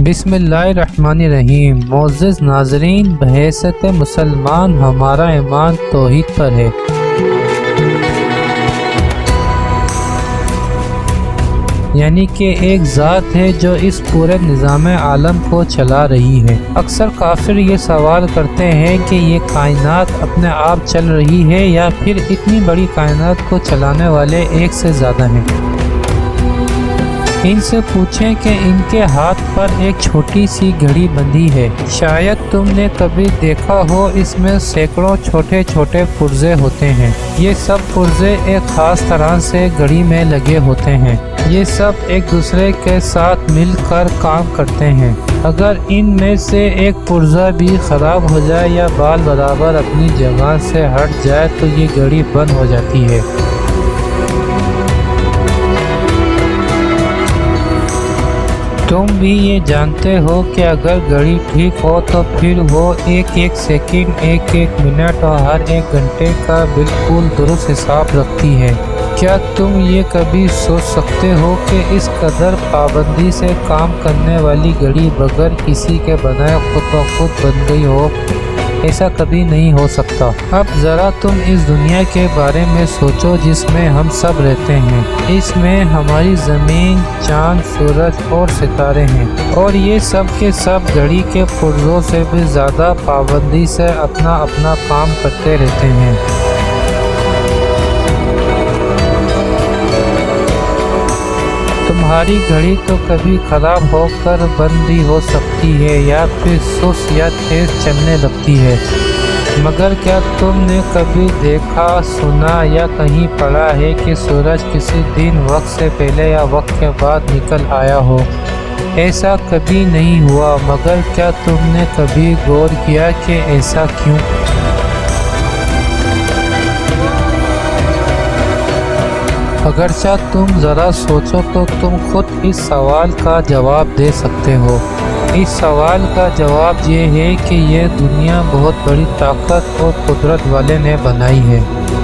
بسم اللہ الرحمن الرحیم۔ معزز ناظرین، بحیثیت مسلمان ہمارا ایمان توحید پر ہے۔ یعنی کہ ایک ذات ہے جو اس پورے نظام عالم کو چلا رہی ہے۔ اکثر کافر یہ سوال کرتے ہیں کہ یہ کائنات اپنے آپ چل رہی ہے یا پھر اتنی بڑی کائنات کو چلانے والے ایک سے زیادہ ہیں۔ ان سے پوچھیں کہ ان کے ہاتھ پر ایک چھوٹی سی گھڑی بندھی ہے، شاید تم نے کبھی دیکھا ہو، اس میں سینکڑوں چھوٹے چھوٹے پرزے ہوتے ہیں۔ یہ سب پرزے ایک خاص طرح سے گھڑی میں لگے ہوتے ہیں۔ یہ سب ایک دوسرے کے ساتھ مل کر کام کرتے ہیں۔ اگر ان میں سے ایک پرزہ بھی خراب ہو جائے یا بال برابر اپنی جگہ سے ہٹ جائے تو یہ گھڑی بند ہو جاتی ہے۔ تم بھی یہ جانتے ہو کہ اگر گھڑی ٹھیک ہو تو پھر وہ ایک ایک سیکنڈ، ایک ایک منٹ اور ہر ایک گھنٹے کا بالکل درست حساب رکھتی ہے۔ کیا تم یہ کبھی سوچ سکتے ہو کہ اس قدر پابندی سے کام کرنے والی گھڑی بغیر کسی کے بنائے خود بخود بن گئی ہو؟ ایسا کبھی نہیں ہو سکتا۔ اب ذرا تم اس دنیا کے بارے میں سوچو جس میں ہم سب رہتے ہیں۔ اس میں ہماری زمین، چاند، سورج اور ستارے ہیں، اور یہ سب کے سب گھڑی کے پرزوں سے بھی زیادہ پابندی سے اپنا اپنا کام کرتے رہتے ہیں۔ تمہاری گھڑی تو کبھی خراب ہو کر بند بھی ہو سکتی ہے یا پھر سست یا تیز چلنے لگتی ہے، مگر کیا تم نے کبھی دیکھا، سنا یا کہیں پڑھا ہے کہ سورج کسی دن وقت سے پہلے یا وقت کے بعد نکل آیا ہو؟ ایسا کبھی نہیں ہوا، مگر کیا تم نے کبھی غور کیا کہ ایسا کیوں؟ اگرچہ تم ذرا سوچو تو تم خود اس سوال کا جواب دے سکتے ہو۔ اس سوال کا جواب یہ ہے کہ یہ دنیا بہت بڑی طاقت اور قدرت والے نے بنائی ہے،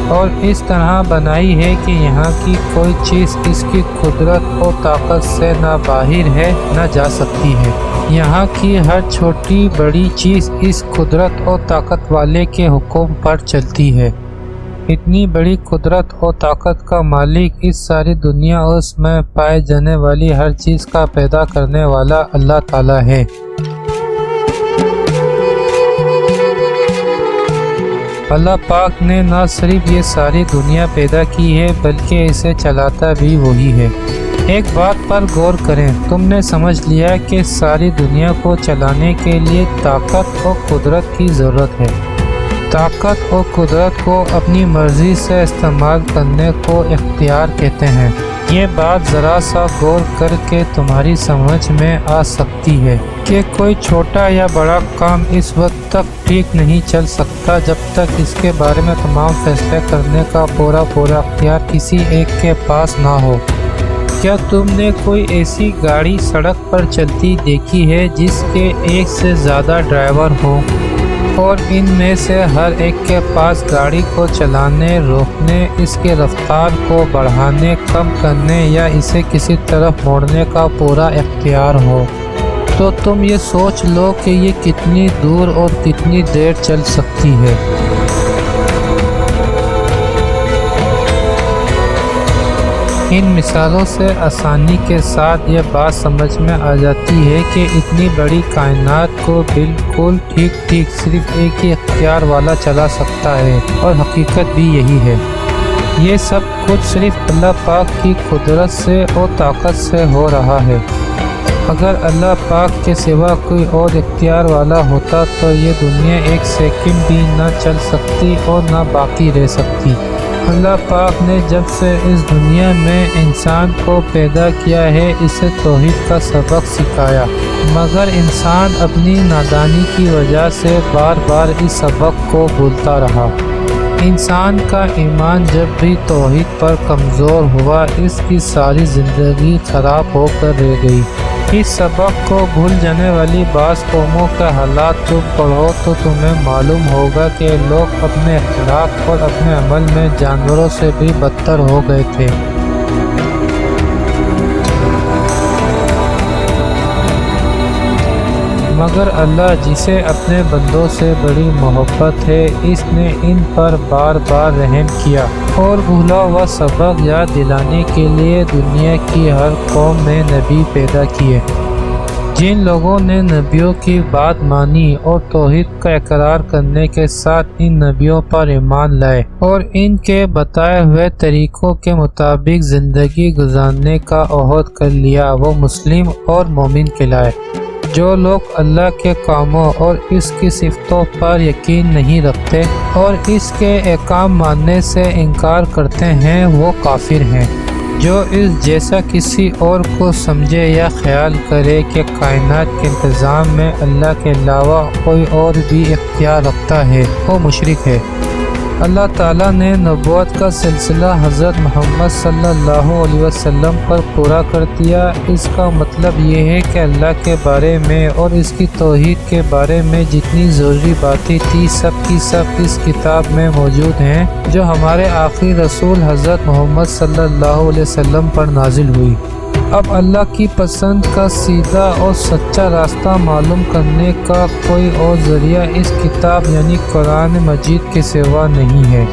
اور اس طرح بنائی ہے کہ یہاں کی کوئی چیز اس کی قدرت اور طاقت سے نہ باہر ہے نہ جا سکتی ہے۔ یہاں کی ہر چھوٹی بڑی چیز اس قدرت اور طاقت والے کے حکم پر چلتی ہے۔ اتنی بڑی قدرت اور طاقت کا مالک اس ساری دنیا اور اس میں پائے جانے والی ہر چیز کا پیدا کرنے والا اللہ تعالیٰ ہے۔ اللہ پاک نے نہ صرف یہ ساری دنیا پیدا کی ہے بلکہ اسے چلاتا بھی وہی ہے۔ ایک بات پر غور کریں، تم نے سمجھ لیا کہ ساری دنیا کو چلانے کے لیے طاقت اور قدرت کی ضرورت ہے۔ طاقت اور قدرت کو اپنی مرضی سے استعمال کرنے کو اختیار کہتے ہیں۔ یہ بات ذرا سا غور کر کے تمہاری سمجھ میں آ سکتی ہے کہ کوئی چھوٹا یا بڑا کام اس وقت تک ٹھیک نہیں چل سکتا جب تک اس کے بارے میں تمام فیصلے کرنے کا پورا اختیار کسی ایک کے پاس نہ ہو۔ کیا تم نے کوئی ایسی گاڑی سڑک پر چلتی دیکھی ہے جس کے ایک سے زیادہ ڈرائیور ہوں، اور ان میں سے ہر ایک کے پاس گاڑی کو چلانے، روکنے، اس کی رفتار کو بڑھانے، کم کرنے یا اسے کسی طرف موڑنے کا پورا اختیار ہو؟ تو تم یہ سوچ لو کہ یہ کتنی دور اور کتنی دیر چل سکتی ہے۔ ان مثالوں سے آسانی کے ساتھ یہ بات سمجھ میں آ جاتی ہے کہ اتنی بڑی کائنات کو بالکل ٹھیک صرف ایک ہی اختیار والا چلا سکتا ہے، اور حقیقت بھی یہی ہے۔ یہ سب کچھ صرف اللہ پاک کی قدرت سے اور طاقت سے ہو رہا ہے۔ اگر اللہ پاک کے سوا کوئی اور اختیار والا ہوتا تو یہ دنیا ایک سیکنڈ بھی نہ چل سکتی اور نہ باقی رہ سکتی۔ اللہ پاک نے جب سے اس دنیا میں انسان کو پیدا کیا ہے اسے توحید کا سبق سکھایا، مگر انسان اپنی نادانی کی وجہ سے بار بار اس سبق کو بھولتا رہا۔ انسان کا ایمان جب بھی توحید پر کمزور ہوا، اس کی ساری زندگی خراب ہو کر رہ گئی۔ اس سبق کو بھول جانے والی بعض قوموں کے حالات تم پڑھو تو تمہیں معلوم ہوگا کہ لوگ اپنے اخلاق اور اپنے عمل میں جانوروں سے بھی بدتر ہو گئے تھے۔ مگر اللہ جسے اپنے بندوں سے بڑی محبت ہے، اس نے ان پر بار بار رحم کیا اور بھولا ہوا سبق یاد دلانے کے لیے دنیا کی ہر قوم میں نبی پیدا کیے۔ جن لوگوں نے نبیوں کی بات مانی اور توحید کا اقرار کرنے کے ساتھ ان نبیوں پر ایمان لائے اور ان کے بتائے ہوئے طریقوں کے مطابق زندگی گزارنے کا عہد کر لیا، وہ مسلم اور مومن کہلائے۔ جو لوگ اللہ کے کاموں اور اس کی صفتوں پر یقین نہیں رکھتے اور اس کے احکام ماننے سے انکار کرتے ہیں، وہ کافر ہیں۔ جو اس جیسا کسی اور کو سمجھے یا خیال کرے کہ کائنات کے انتظام میں اللہ کے علاوہ کوئی اور بھی اختیار رکھتا ہے، وہ مشرک ہے۔ اللہ تعالیٰ نے نبوت کا سلسلہ حضرت محمد صلی اللہ علیہ وسلم پر پورا کر دیا۔ اس کا مطلب یہ ہے کہ اللہ کے بارے میں اور اس کی توحید کے بارے میں جتنی ضروری باتیں تھیں سب کی سب اس کتاب میں موجود ہیں جو ہمارے آخری رسول حضرت محمد صلی اللہ علیہ وسلم پر نازل ہوئی۔ اب اللہ کی پسند کا سیدھا اور سچا راستہ معلوم کرنے کا کوئی اور ذریعہ اس کتاب یعنی قرآن مجید کے سوا نہیں ہے۔